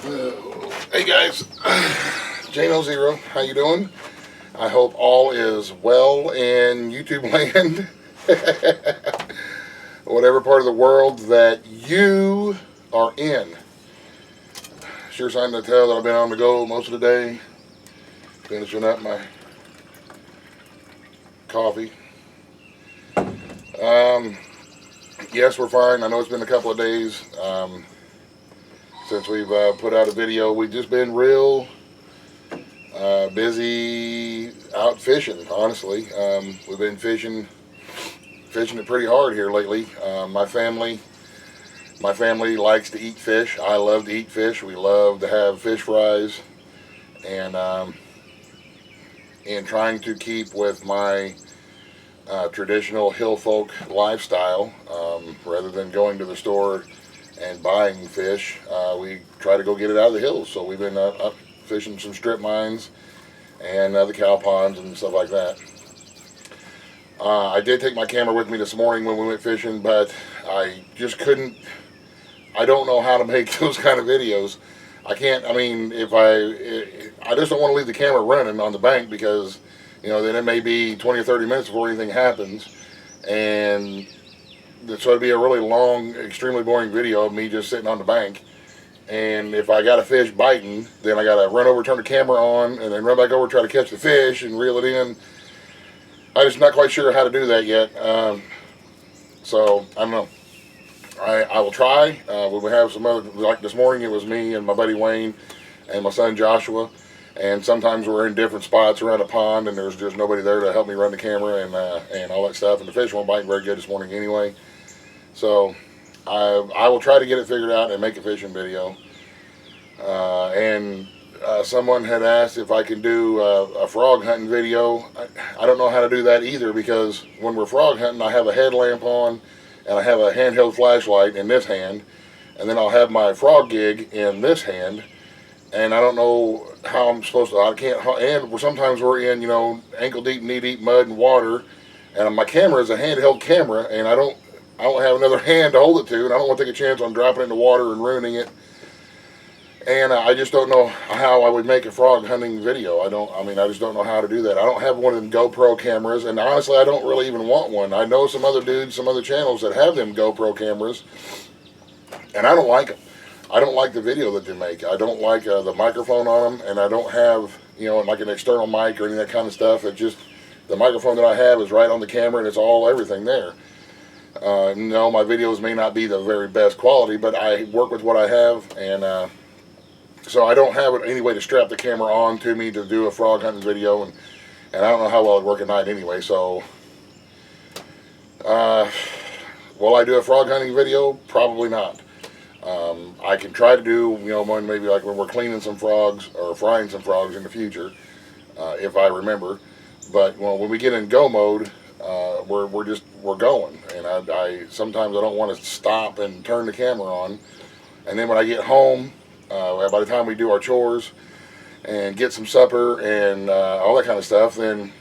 Hey guys, Jano Zero, how you doing? I hope all is well in YouTube land. Whatever part of the world that you are in. Sure starting to tell that I've been on the go most of the day, finishing up my coffee. Yes, we're fine. I know it's been a couple of days since we've put out a video. We've just been real busy out fishing, honestly. We've been fishing it pretty hard here lately. My family likes to eat fish. I love to eat fish. We love to have fish fries, and trying to keep with my traditional hill folk lifestyle, rather than going to the store and buying fish, we try to go get it out of the hills. So we've been up fishing some strip mines and the cow ponds and stuff like that. I did take my camera with me this morning when we went fishing, but I just couldn't. I don't know how to make those kind of videos. I can't. I mean, I just don't want to leave the camera running on the bank, because then it may be 20 or 30 minutes before anything happens, and so it'd be a really long, extremely boring video of me just sitting on the bank. And if I got a fish biting, then I got to run over, turn the camera on, and then run back over, try to catch the fish and reel it in. I'm just not quite sure how to do that yet. So I don't know. I will try. We have some other, like this morning it was me and my buddy Wayne and my son Joshua. And sometimes we're in different spots around a pond, and there's just nobody there to help me run the camera and all that stuff. And the fish weren't biting very good this morning anyway. So I will try to get it figured out and make a fishing video. Someone had asked if I can do a frog hunting video. I don't know how to do that either, because when we're frog hunting, I have a headlamp on and I have a handheld flashlight in this hand, and then I'll have my frog gig in this hand, and I don't know how I'm supposed to. I can't. And sometimes we're in ankle deep, knee deep mud and water, and my camera is a handheld camera, and I don't have another hand to hold it to, and I don't want to take a chance on dropping it in the water and ruining it. And I just don't know how I would make a frog hunting video. I just don't know how to do that. I don't have one of them GoPro cameras, and honestly, I don't really even want one. I know some other dudes, some other channels that have them GoPro cameras, and I don't like them. I don't like the video that they make. I don't like the microphone on them, and I don't have, like an external mic or any of that kind of stuff. It just, the microphone that I have is right on the camera, and it's everything there. No, my videos may not be the very best quality, but I work with what I have, and so I don't have any way to strap the camera on to me to do a frog hunting video, and I don't know how well it'd work at night anyway. So, will I do a frog hunting video? Probably not. I can try to do, one maybe like when we're cleaning some frogs or frying some frogs in the future, if I remember. But when we get in go mode, we're going, and I sometimes I don't want to stop and turn the camera on, and then when I get home, by the time we do our chores and get some supper and all that kind of stuff, then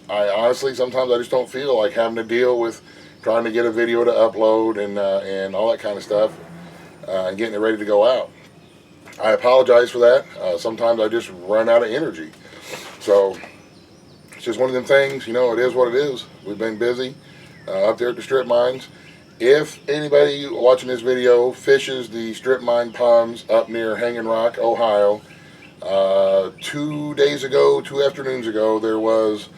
I honestly sometimes I just don't feel like having to deal with trying to get a video to upload and all that kind of stuff, and getting it ready to go out. I apologize for that. Sometimes I just run out of energy. So it's just one of them things, it is what it is. We've been busy up there at the strip mines. If anybody watching this video fishes the strip mine ponds up near Hanging Rock, Ohio, 2 afternoons ago, there was,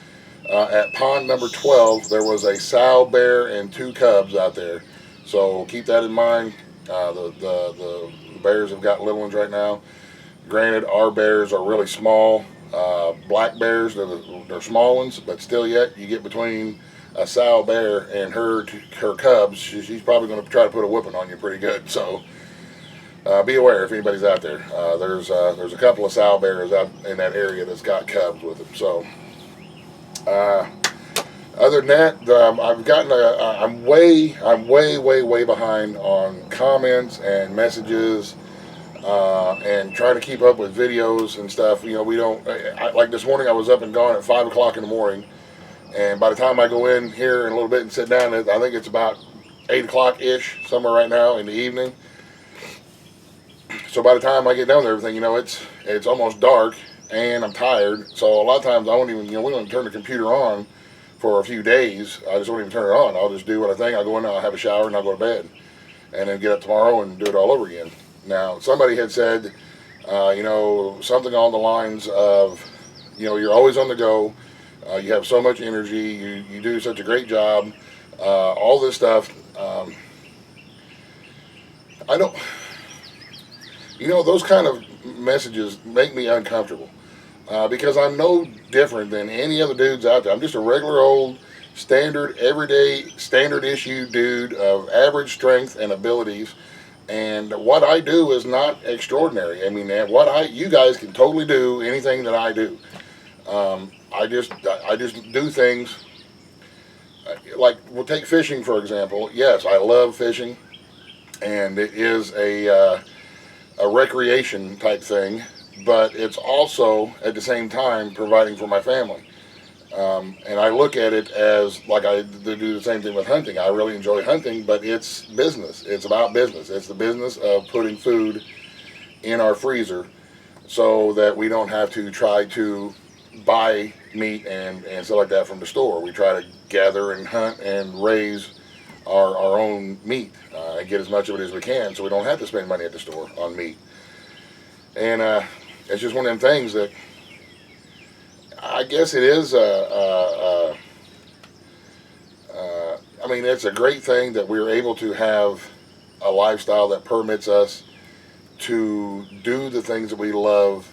at pond number 12, there was a sow bear and 2 cubs out there. So keep that in mind. The bears have got little ones right now. Granted, our bears are really small. Black bears, they're small ones, but still yet, you get between a sow bear and her cubs, she's probably going to try to put a whooping on you pretty good. So be aware if anybody's out there. There's a couple of sow bears out in that area that's got cubs with them. So other than that, I've gotten I'm way behind on comments and messages, and trying to keep up with videos and stuff. We don't, like this morning I was up and gone at 5 o'clock in the morning. And by the time I go in here in a little bit and sit down, I think it's about 8 o'clock-ish, somewhere right now in the evening. So by the time I get done with everything, it's almost dark and I'm tired. So a lot of times I won't even, we don't even turn the computer on for a few days. I just won't even turn it on. I'll just do what I think. I'll go in, I'll have a shower, and I'll go to bed, and then get up tomorrow and do it all over again. Now, somebody had said, something along the lines of, you're always on the go. You have so much energy. You do such a great job. All this stuff. I don't. Those kind of messages make me uncomfortable because I'm no different than any other dudes out there. I'm just a regular old, standard, everyday, standard issue dude of average strength and abilities. And what I do is not extraordinary. I mean, you guys can totally do anything that I do. I just do things like, we'll take fishing for example. Yes, I love fishing, and it is a recreation type thing, but it's also at the same time providing for my family. And I look at it as like I do the same thing with hunting. I really enjoy hunting, but it's business. It's about business. It's the business of putting food in our freezer so that we don't have to try to buy meat and stuff like that from the store. We try to gather and hunt and raise our own meat and get as much of it as we can so we don't have to spend money at the store on meat. And it's just one of them things that I guess it is it's a great thing that we're able to have a lifestyle that permits us to do the things that we love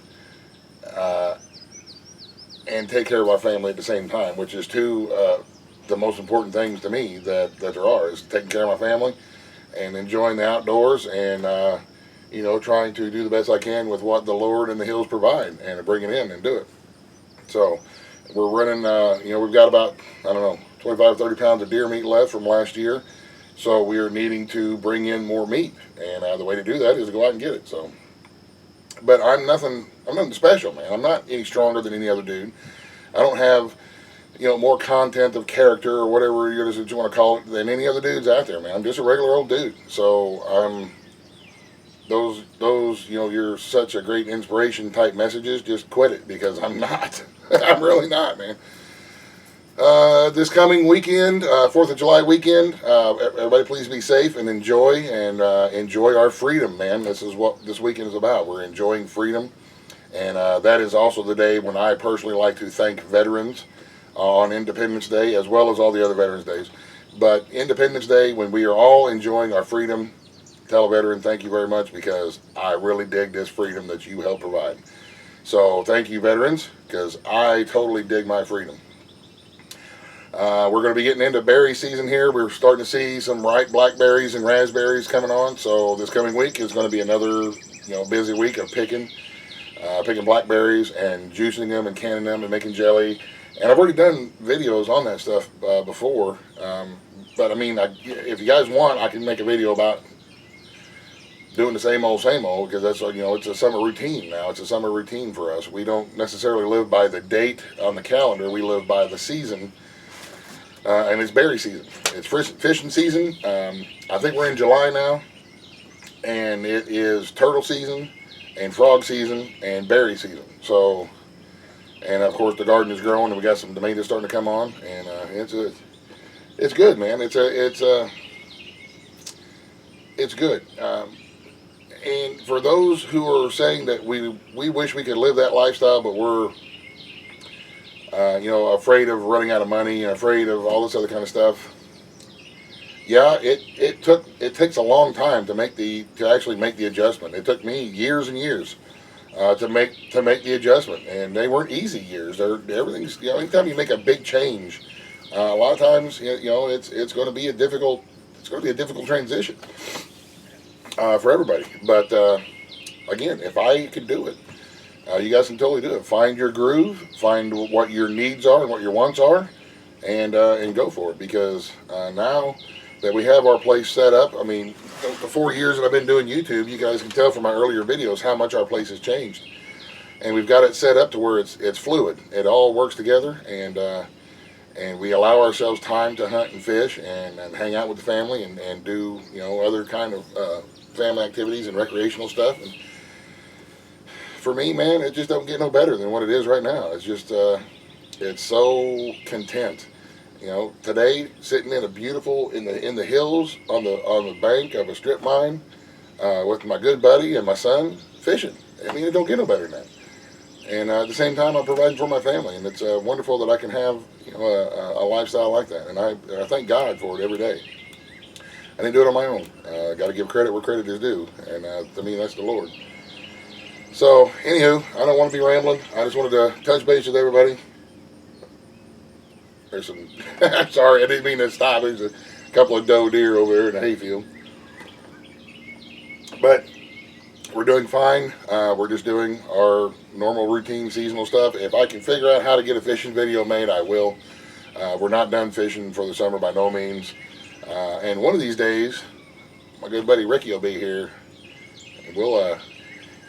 and take care of our family at the same time, which is the most important things to me that there are, is taking care of my family and enjoying the outdoors and trying to do the best I can with what the Lord and the hills provide and bring it in and do it. So we're running, we've got about, 25, 30 pounds of deer meat left from last year. So we are needing to bring in more meat. And the way to do that is to go out and get it. So, but I'm nothing special, man. I'm not any stronger than any other dude. I don't have, more content of character or whatever you want to call it than any other dudes out there, man. I'm just a regular old dude. So I'm, you're such a great inspiration type messages, just quit it, because I'm not. I'm really not, man. This coming weekend, 4th of July weekend, everybody please be safe and enjoy our freedom, man. This is what this weekend is about. We're enjoying freedom, and that is also the day when I personally like to thank veterans on Independence Day, as well as all the other Veterans Days. But Independence Day, when we are all enjoying our freedom, tell a veteran thank you very much, because I really dig this freedom that you help provide. So thank you, veterans, because I totally dig my freedom. We're going to be getting into berry season here. We're starting to see some ripe blackberries and raspberries coming on. So this coming week is going to be another busy week of picking blackberries and juicing them and canning them and making jelly. And I've already done videos on that stuff before. But if you guys want, I can make a video about doing the same old, because that's, it's a summer routine now. It's a summer routine for us. We don't necessarily live by the date on the calendar. We live by the season, and it's berry season. It's fishing season. I think we're in July now, and it is turtle season and frog season and berry season. So, and of course the garden is growing, and we got some tomatoes starting to come on, and it's good, man. It's good. And for those who are saying that we wish we could live that lifestyle, but we're, afraid of running out of money and afraid of all this other kind of stuff. Yeah, it takes a long time to actually make the adjustment. It took me years and years to make the adjustment, and they weren't easy years. Everything's, anytime you make a big change, a lot of times, it's going to be a difficult transition. For everybody. But again, if I could do it, you guys can totally do it. Find your groove, find what your needs are and what your wants are, and go for it. Because now that we have our place set up, the 4 years that I've been doing YouTube, you guys can tell from my earlier videos how much our place has changed. And we've got it set up to where it's fluid. It all works together, and and we allow ourselves time to hunt and fish and hang out with the family and do, you know, other kind of family activities and recreational stuff. And for me, man, it just don't get no better than what it is right now. It's just it's so content. You know, today sitting in a beautiful in the hills on the bank of a strip mine with my good buddy and my son fishing. I mean, it don't get no better than that. And at the same time, I'm providing for my family, and it's wonderful that I can have, you know, a lifestyle like that. And I thank God for it every day. I didn't do it on my own. Got to give credit where credit is due, and to me, that's the Lord. So, anywho, I don't want to be rambling. I just wanted to touch base with everybody. There's some. Sorry, I didn't mean to stop. There's a couple of doe deer over there in the hayfield. But we're doing fine. We're just doing our normal routine seasonal stuff. If I can figure out how to get a fishing video made, I will. We're not done fishing for the summer by no means. And one of these days, my good buddy Ricky will be here. And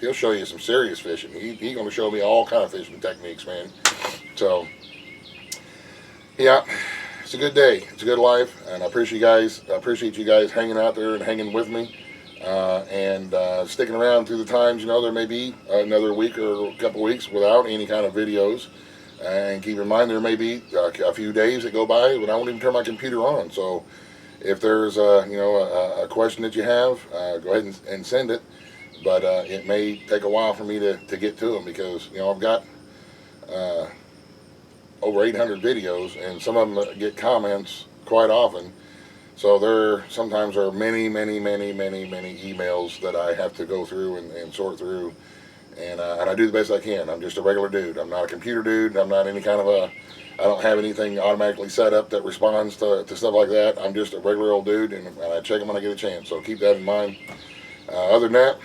he'll show you some serious fishing. He's going to show me all kind of fishing techniques, man. So, yeah, it's a good day. It's a good life, and I appreciate you guys hanging out there and hanging with me. And sticking around through the times. You know, there may be another week or a couple weeks without any kind of videos, and keep in mind there may be a few days that go by when I won't even turn my computer on. So if there's a question that you have, go ahead and send it, but it may take a while for me to get to them, because, you know, I've got over 800 videos, and some of them get comments quite often. So there sometimes are many emails that I have to go through and sort through, and I do the best I can. I'm just a regular dude. I'm not a computer dude. I'm not any kind of I don't have anything automatically set up that responds to stuff like that. I'm just a regular old dude, and I check them when I get a chance. So keep that in mind. Other than that,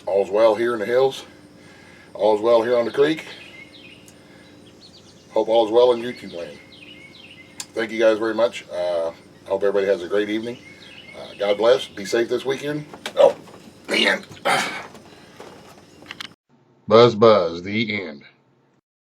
all's well here in the hills. All's well here on the creek. Hope all's well in YouTube land. Thank you guys very much. Hope everybody has a great evening. God bless. Be safe this weekend. Oh, the end. Buzz, the end.